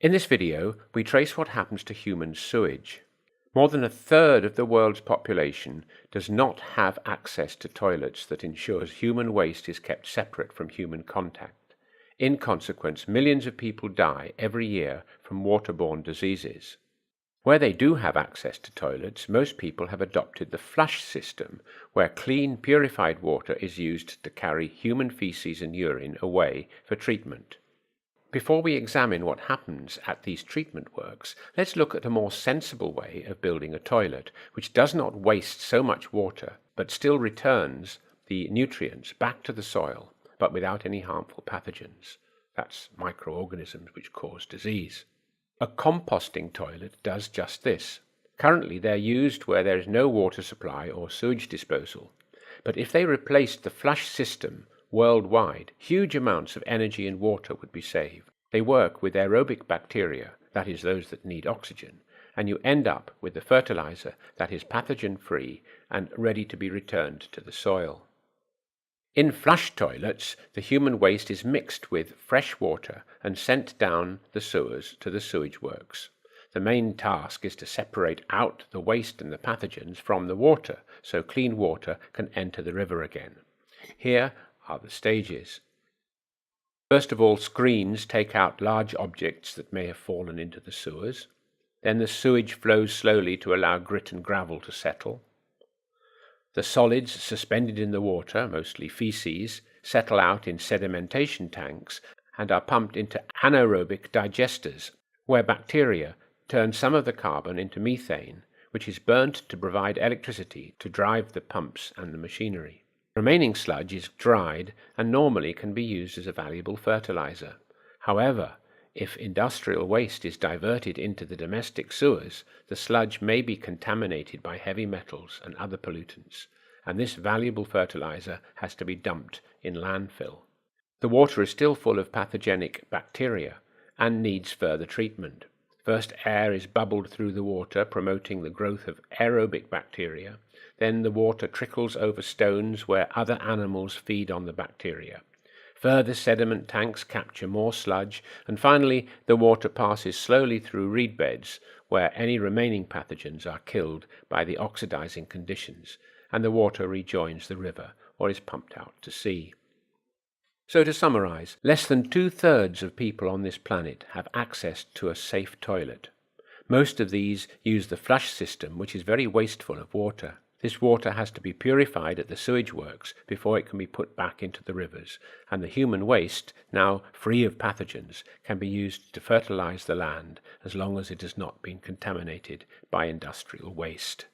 In this video, we trace what happens to human sewage. More than a third of the world's population does not have access to toilets that ensures human waste is kept separate from human contact. In consequence, millions of people die every year from waterborne diseases. Where they do have access to toilets, most people have adopted the flush system, where clean, purified water is used to carry human feces and urine away for treatment. Before we examine what happens at these treatment works, let's look at a more sensible way of building a toilet, which does not waste so much water, but still returns the nutrients back to the soil, but without any harmful pathogens. That's microorganisms which cause disease. A composting toilet does just this. Currently, they're used where there is no water supply or sewage disposal. But if they replaced the flush system worldwide, huge amounts of energy and water would be saved. They work with aerobic bacteria, that is, those that need oxygen, and you end up with the fertilizer that is pathogen-free and ready to be returned to the soil. In flush toilets, the human waste is mixed with fresh water and sent down the sewers to the sewage works. The main task is to separate out the waste and the pathogens from the water, so clean water can enter the river again. Here are the stages. First of all, screens take out large objects that may have fallen into the sewers. Then the sewage flows slowly to allow grit and gravel to settle. The solids suspended in the water, mostly feces, settle out in sedimentation tanks and are pumped into anaerobic digesters, where bacteria turn some of the carbon into methane, which is burnt to provide electricity to drive the pumps and the machinery. Remaining sludge is dried and normally can be used as a valuable fertilizer. However, if industrial waste is diverted into the domestic sewers, the sludge may be contaminated by heavy metals and other pollutants, and this valuable fertilizer has to be dumped in landfill. The water is still full of pathogenic bacteria and needs further treatment. First, air is bubbled through the water, promoting the growth of aerobic bacteria. Then the water trickles over stones where other animals feed on the bacteria. Further sediment tanks capture more sludge, and finally the water passes slowly through reed beds where any remaining pathogens are killed by the oxidizing conditions, and the water rejoins the river or is pumped out to sea. So to summarize, less than 2/3 of people on this planet have access to a safe toilet. Most of these use the flush system, which is very wasteful of water. This water has to be purified at the sewage works before it can be put back into the rivers, and the human waste, now free of pathogens, can be used to fertilize the land as long as it has not been contaminated by industrial waste.